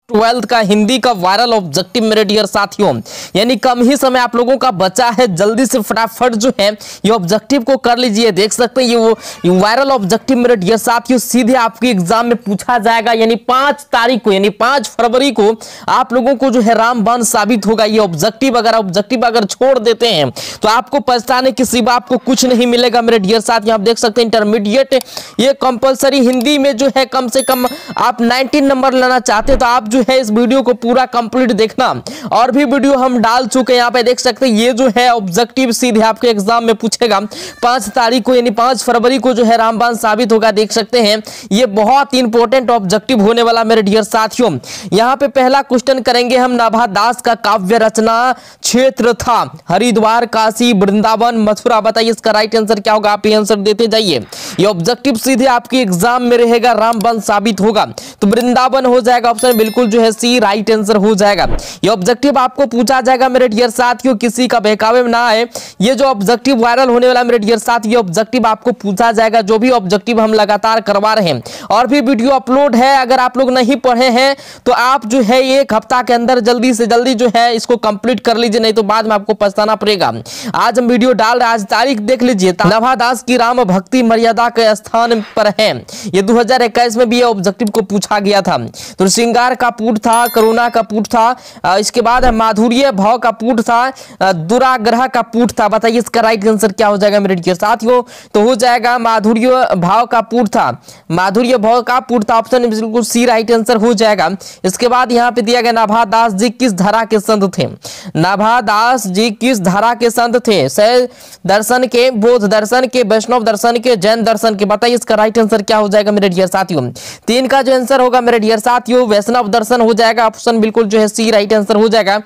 12th का हिंदी का viral objective मेरे डियर साथियों, यानी कम ही समय आप लोगों का बचा है। जल्दी से फटाफट जो है ये ऑब्जेक्टिव को कर लीजिए। देख सकते हैं ये वायरल ऑब्जेक्टिव मेरे डियर साथियों सीधे आपके एग्जाम में पूछा जाएगा, यानी 5 तारीख को यानी 5 फरवरी को आप लोगों को जो है रामबाण साबित होगा। ये ऑब्जेक्टिव अगर छोड़ देते हैं तो आपको पछताने के सिवा आपको कुछ नहीं मिलेगा मेरे डियर साथियों। आप देख सकते हैं इंटरमीडिएट ये कंपलसरी हिंदी में जो है कम से कम आप 19 नंबर लेना चाहते हैं तो आप जो है इस वीडियो को पूरा कंप्लीट देखना। और भी वीडियो हम डाल चुके हैं, यहाँ पे देख सकते हैं ये जो है ऑब्जेक्टिव सीधे आपके एग्जाम में पूछेगा 5 तारीख को यानी 5 फरवरी को जो है रामबाण साबित होगा। देख सकते हैं ये बहुत इंपॉर्टेंट ऑब्जेक्टिव होने वाला मेरे डियर साथियों। यहाँ पे पहला क्वेश्चन करेंगे हम, नाभा दास का काव्य रचना क्षेत्र था हरिद्वार, काशी, वृंदावन, मथुरा। बताइए इसका राइट आंसर क्या होगा, आप आंसर देते जाइए। ये ऑब्जेक्टिव सीधे आपके एग्जाम में रहेगा, रामबाण साबित होगा तो वृंदावन हो जाएगा ऑप्शन बिल्कुल जो है सी राइट आंसर हो जाएगा। ये ऑब्जेक्टिव आपको पूछा जाएगा मेरे डियर साथियों, किसी का बहकावे में ना आए। ये जो ऑब्जेक्टिव वायरल होने वाला मेरे डियर साथ, ये ऑब्जेक्टिव आपको पूछा जाएगा। जो भी ऑब्जेक्टिव हम लगातार करवा रहे हैं और भी वीडियो अपलोड है, अगर आप लोग नहीं पढ़े हैं तो आप जो है एक हफ्ता के अंदर जल्दी से जल्दी जो है इसको कंप्लीट कर लीजिए, नहीं तो बाद में आपको पछताना पड़ेगा। आज हम वीडियो डाल रहे हैं, आज तारीख देख लीजिए। नाभा दास की राम भक्ति मर्यादा के स्थान पर है। ये 2021 में भी ये ऑब्जेक्टिव को पूछा गया था। तो श्रृंगार का पुट था, करुणा का पुट था, इसके बाद माधुर्य भाव का पुट था, दुराग्रह का पुट था। बताइए इसका राइट आंसर क्या हो जाएगा मेरे डियर साथियों, तो हो जाएगा माधुर्य भाव का पुट था, माधुर्य भाव का पुट था ऑप्शन बिल्कुल सी राइट आंसर हो जाएगा। इसके बाद यहाँ पे दिया गया नाभा दास जी किस धारा के संत थे। नाभा दास जी किस धारा के संत थे, शैव दर्शन के, बौद्ध दर्शन के, वैष्णव दर्शन के, जैन दर्शन के। बताइए इसका राइट आंसर क्या हो जाएगा मेरे डियर साथियों। 3 का जो आंसर होगा मेरे डियर साथियों वैष्णव दर्शन हो जाएगा, ऑप्शन बिल्कुल जो है सी राइट आंसर हो जाएगा।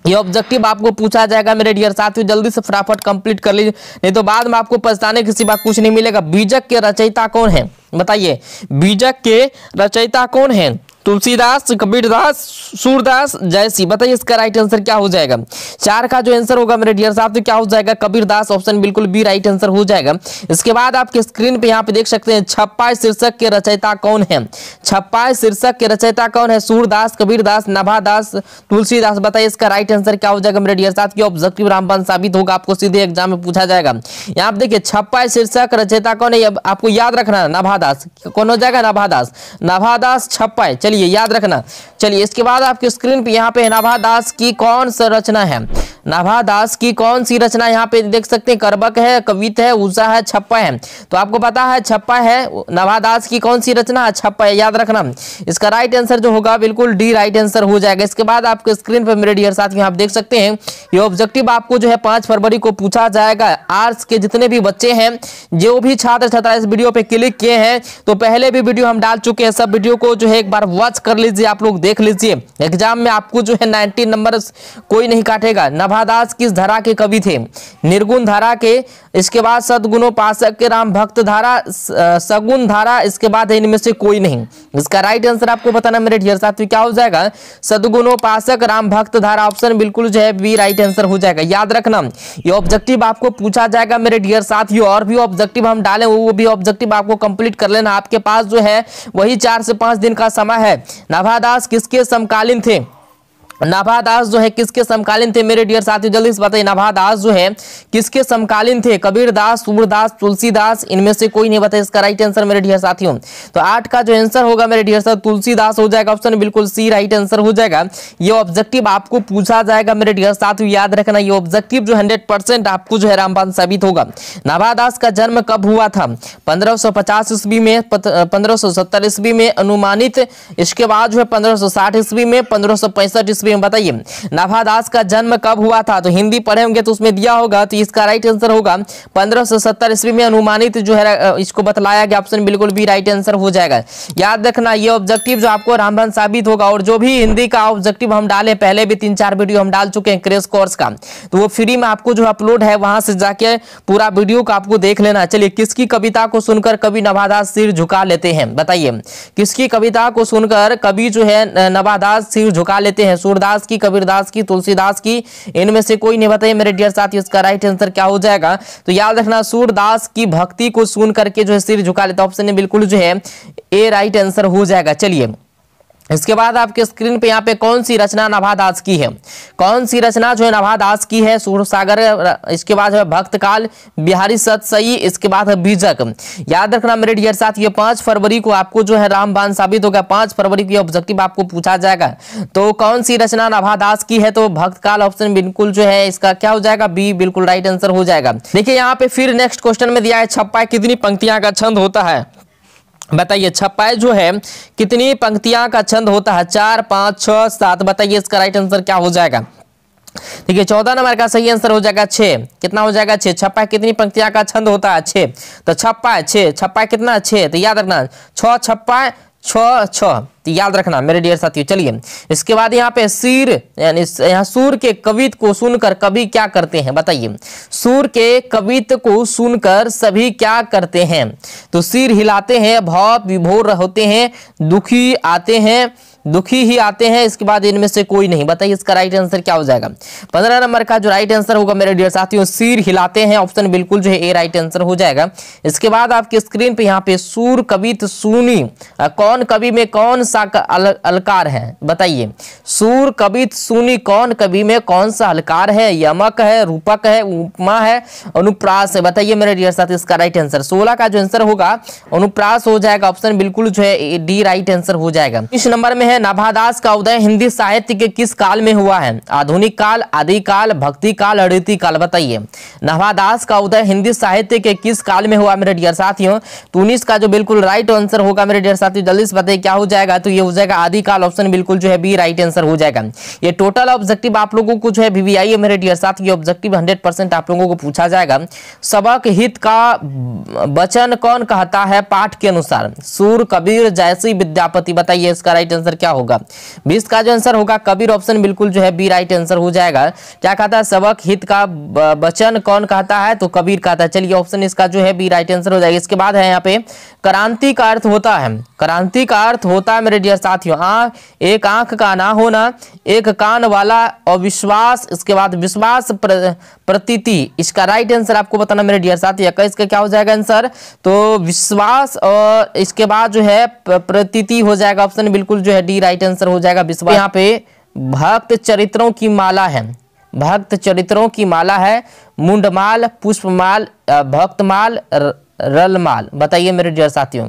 ये ऑब्जेक्टिव आपको पूछा जाएगा मेरे डियर साथियों, जल्दी से फटाफट कंप्लीट कर लीजिए, नहीं तो बाद में आपको पछताने के सिवा कुछ नहीं मिलेगा। बीजक के रचयिता कौन है, बताइए बीजक के रचयिता कौन है। तुलसीदास, कबीरदास, सूरदास, जयसी। बताइए इसका राइट आंसर क्या हो जाएगा। 4 का जो आंसर होगा मेरे डियर साहब तो क्या हो जाएगा, कबीरदास, ऑप्शन बिल्कुल बी राइट आंसर हो जाएगा। इसके बाद आपके स्क्रीन पे यहाँ पे देख सकते हैं छप्पा शीर्षक के रचयिता कौन है। छप्पा शीर्षक के रचयिता कौन है, सूरदास, कबीरदास, नाभादास, तुलसीदास। बताइए इसका राइट आंसर क्या हो जाएगा मेरे डियर साहब। की ऑब्जेक्टिव रामबाण साबित होगा, आपको सीधे एग्जाम में पूछा जाएगा। यहाँ पे देखिए छप्पा शीर्षक रचयिता कौन है, आपको याद रखना नाभादास। कौन हो जाएगा, नाभादास, नाभादास छप्पा, चलिए याद रखना। चलिए इसके बाद आपके स्क्रीन पे यहाँ पे नाभा दास की कौन सी रचना है, नाभा दास की कौन सी रचना यहाँ पे देख सकते हैं, करबक है, कवित है, उषा है, छप्पा है। तो आपको पता है छप्पा है, नाभा दास की कौन सी रचना है, छप्पा है, याद रखना। इसका राइट आंसर जो होगा बिल्कुल डी राइट आंसर हो जाएगा। इसके बाद आपके स्क्रीन पर मेरे डियर साथियों आप देख सकते हैं ये ऑब्जेक्टिव आपको जो है 5 फरवरी को पूछा जाएगा। आर्ट्स के जितने भी बच्चे हैं, जो भी छात्र छात्रा इस वीडियो पे क्लिक किए हैं तो पहले भी वीडियो हम डाल चुके हैं, सब वीडियो को जो है एक बार वॉच कर लीजिए, आप लोग देख लीजिए। एग्जाम में आपको जो है 19 नंबर कोई नहीं काटेगा। नाभा दास किस धारा के कवि थे, निर्गुण धारा के, इसके बाद सद्गुणोपासक के, राम भक्त धारा, सगुण धारा, इसके बाद है इनमें से कोई नहीं। इसका राइट आंसर आपको बताना मेरे डियर साथियों क्या हो जाएगा, सद्गुणोपासक, राम भक्त धारा, ऑप्शन बिल्कुल जो है बी राइट आंसर हो जाएगा। याद रखना ये ऑब्जेक्टिव आपको पूछा जाएगा मेरे डियर साथियों। और भी ऑब्जेक्टिव हम डालें वो भी ऑब्जेक्टिव आपको कंप्लीट कर लेना, आपके पास जो है वही 4 से 5 दिन का समय है। नाभा दास किसके समकालीन थे, नाभा दास जो है किसके समकालीन थे मेरे डियर साथियों, जल्दी से बताइए। नाभा दास जो है किसके समकालीन थे, कबीरदास, सूरदास, तुलसीदास, इनमें से कोई नहीं। बताइए इसका राइट आंसर मेरे डियर साथियों। तो 8 का जो आंसर होगा मेरे डियर साथियों तुलसीदास हो जाएगा, ऑप्शन बिल्कुल सी राइट आंसर हो जाएगा। ये ऑब्जेक्टिव आपको पूछा जाएगा मेरे डियर साथियों, याद रखना ये ऑब्जेक्टिव जो 100% आपको जो है रामबाण साबित होगा। नाभा दास का जन्म कब हुआ था, 1550 ईस्वी में, 1570 ईस्वी में अनुमानित, इसके बाद जो है 1560 ईस्वी में, 1565 ईस्वी। बताइए नाभा दास का जन्म कब हुआ था, तो हिंदी पढ़े होंगे तो उसमें दिया होगा, तो इसका राइट आंसर होगा 1570 ईस्वी में अनुमानित जो है इसको बतलाया गया, ऑप्शन बिल्कुल भी राइट आंसर हो जाएगा। याद रखना ये ऑब्जेक्टिव जो आपको रामबाण साबित होगा। और जो भी हिंदी का ऑब्जेक्टिव हम डाले, पहले भी 3-4 वीडियो हम डाल चुके हैं क्रैश कोर्स का, तो वो फ्री में आपको जो अपलोड है वहां से जाके पूरा वीडियो को आपको देख लेना। चलिए किसकी कविता को सुनकर कवि नाभा दास सिर झुका लेते हैं, बताइए किसकी कविता को सुनकर कवि जो है नाभा दास सिर झुका लेते हैं, सूरदास की, कबीरदास की, तुलसीदास की, इनमें से कोई नहीं। बताइए मेरे डियर साथियों इसका राइट आंसर क्या हो जाएगा। तो याद रखना सूरदास की भक्ति को सुन करके जो है सिर झुका लेता, ऑप्शन बिल्कुल जो है ए राइट आंसर हो जाएगा। चलिए इसके बाद आपके स्क्रीन पे यहाँ पे कौन सी रचना नभादास की है, कौन सी रचना जो है नभादास की है, सूरसागर, इसके बाद है भक्तकाल, बिहारी सतसई, इसके बाद है बीजक। याद रखना मेरे डियर साथ, ये 5 फरवरी को आपको जो है रामबाण साबित होगा, 5 फरवरी की ऑब्जेक्टिव आपको पूछा जाएगा। तो कौन सी रचना नभादास की है, तो भक्तकाल ऑप्शन बिल्कुल जो है इसका क्या हो जाएगा, बी बिल्कुल राइट आंसर हो जाएगा। देखिए यहाँ पे फिर नेक्स्ट क्वेश्चन में दिया है छप्पा कितनी पंक्तियां का छंद होता है, बताइए छप्पा जो है कितनी पंक्तियां का छंद होता है, 4, 5, 6, 7, बताइए इसका राइट आंसर क्या हो जाएगा। देखिए 14 नंबर का सही आंसर हो जाएगा 6, कितना हो जाएगा 6, छप्पा कितनी पंक्तियां का छंद होता है 6, तो छप्पा 6, छप्पा कितना 6, तो याद रखना 6 छप्पा 6 6, तो याद रखना मेरे डियर साथियों। चलिए इसके बाद यहाँ पे सिर यानी यहाँ सूर के कवित को सुनकर कवि क्या करते हैं, बताइए सूर के कवित को सुनकर सभी क्या करते हैं, तो सिर हिलाते हैं, भाव विभोर होते हैं, दुखी आते हैं, दुखी ही आते हैं, इसके बाद इनमें से कोई नहीं, बताइए इसका राइट आंसर क्या हो जाएगा। 15 नंबर का जो राइट आंसर होगा मेरे डियर साथियों, सिर हिलाते हैं, ऑप्शन बिल्कुल जो है ए राइट आंसर हो जाएगा। इसके बाद आपके स्क्रीन पे यहाँ पे सूर कवित सुनी, कौन कवि में कौन सा अलकार है, बताइए सूर कवित सुनी कौन कवि में कौन सा अलकार है, यमक है, रूपक है, उपमा है, अनुप्रास है, बताइए मेरे डियर साथियों इसका राइट आंसर। 16 का जो आंसर होगा अनुप्रास हो जाएगा, ऑप्शन बिल्कुल जो है डी राइट आंसर हो जाएगा। इस नंबर में नभादास का उदय हिंदी साहित्य के किस काल में हुआ है, आधुनिक काल, आदिकाल, भक्ति काल, अद्वितीय काल, बताइए नभादास का उदय हिंदी साहित्य के किस काल में हुआ मेरे डियर साथियों। 19 का जो बिल्कुल राइट आंसर होगा मेरे डियर साथियों, जल्दी से बताइए क्या हो जाएगा, तो ये हो जाएगा आदिकाल, ऑप्शन बिल्कुल जो है बी राइट आंसर हो जाएगा। ये टोटल ऑब्जेक्टिव आप लोगों को जो है VVI है मेरे डियर साथियों, ये ऑब्जेक्टिव 100% आप लोगों को पूछा जाएगा। सबक हित का वचन कौन कहता है पाठ के अनुसार, सूर, कबीर, जयसी, विद्यापति, बताइए इसका राइट आंसर क्या होगा। 20 का जो आंसर होगा कबीर, ऑप्शन बिल्कुल जो है बी राइट आंसर हो जाएगा। क्या कहता है सबक हित का वचन कौन कहता है, तो कबीर कहता है, चलिए ऑप्शन इसका जो है बी राइट आंसर हो जाएगा। इसके बाद है यहाँ पे क्रांति का अर्थ होता है, क्रांति का अर्थ होता है मेरे डियर साथियों एक आंख का ना होना, एक कान वाला अविश्वास, इसके बाद विश्वास प्रतीति, इसका राइट आंसर आपको बताना मेरे डियर साथियों। 21 का क्या हो जाएगा आंसर, तो विश्वास और इसके बाद जो है प्रतीति हो जाएगा, ऑप्शन बिल्कुल जो है डी राइट आंसर हो जाएगा। विश्वास यहाँ पे भक्त चरित्रों की माला है, भक्त चरित्रों की माला है, मुंडमाल, पुष्पमाल, भक्तमाल, रलमाल, बताइए मेरे डियर साथियों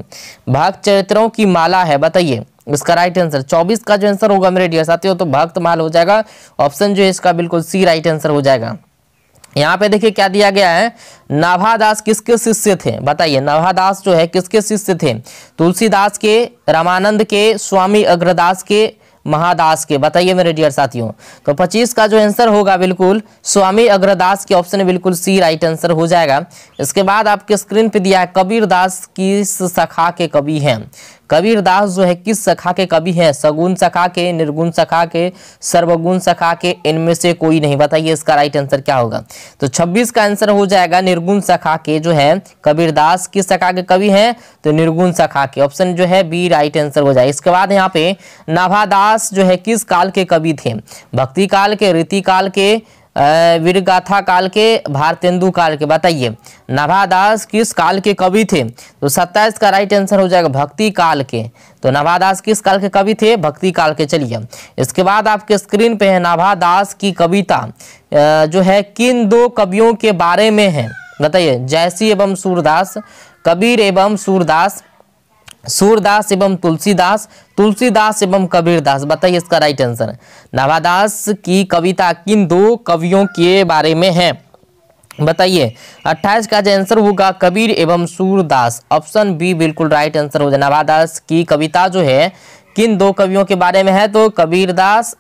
भक्त चरित्रों की माला है, बताइए इसका राइट आंसर। 24 का जो आंसर होगा मेरे डियर साथियों, तो भक्तमाल हो जाएगा, ऑप्शन जो है इसका बिल्कुल सी राइट आंसर हो जाएगा। यहाँ पे देखिए क्या दिया गया है, नाभादास किसके शिष्य थे, बताइए नाभादास जो है किसके शिष्य थे, तुलसीदास के, रामानंद के, स्वामी अग्रदास के, महादास के, बताइए मेरे डियर साथियों। तो 25 का जो आंसर होगा बिल्कुल स्वामी अग्रदास के, ऑप्शन बिल्कुल सी राइट आंसर हो जाएगा। इसके बाद आपके स्क्रीन पे दिया है कबीरदास किस शाखा के कवि हैं, कबीरदास जो है किस शाखा के कवि हैं, सगुण शाखा के, निर्गुण शाखा के, सर्वगुण शाखा के, इनमें से कोई नहीं, बताइए इसका राइट आंसर क्या होगा। तो 26 का आंसर हो जाएगा निर्गुण शाखा के जो है कबीरदास किस शाखा के कवि हैं, तो निर्गुण शाखा के, ऑप्शन जो है बी राइट आंसर हो जाएगा। इसके बाद यहाँ पे नाभादास जो है किस काल के कवि थे, भक्ति काल के, रीति काल के, वीरगाथा काल के, भारतेंदु काल के, बताइए नाभादास किस काल के कवि थे, तो 27 का राइट आंसर हो जाएगा भक्ति काल के। तो नाभादास किस काल के कवि थे, भक्ति काल के। चलिए इसके बाद आपके स्क्रीन पे है नाभादास की कविता जो है किन दो कवियों के बारे में है, बताइए जयसी एवं सूरदास, कबीर एवं सूरदास, सूरदास एवं तुलसीदास, तुलसीदास एवं कबीरदास, बताइए इसका राइट आंसर। नाभादास की कविता किन दो कवियों के बारे में है, बताइए। 28 का जो आंसर होगा कबीर एवं सूरदास, ऑप्शन बी बिल्कुल राइट आंसर हो जाए। नाभादास की कविता जो है किन दो कवियों के बारे में है, तो कबीरदास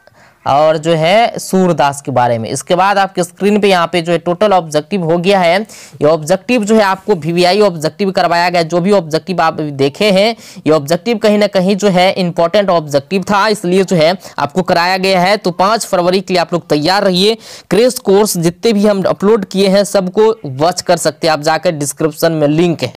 और जो है सूरदास के बारे में। इसके बाद आपके स्क्रीन पे यहाँ पे जो है टोटल ऑब्जेक्टिव हो गया है। ये ऑब्जेक्टिव जो है आपको VVI ऑब्जेक्टिव करवाया गया, जो भी ऑब्जेक्टिव आप देखे हैं ये ऑब्जेक्टिव कहीं ना कहीं जो है इंपॉर्टेंट ऑब्जेक्टिव था, इसलिए जो है आपको कराया गया है। तो 5 फरवरी के लिए आप लोग तैयार रहिए। क्रैश कोर्स जितने भी हम अपलोड किए हैं सबको वॉच कर सकते हैं आप, जाकर डिस्क्रिप्शन में लिंक है।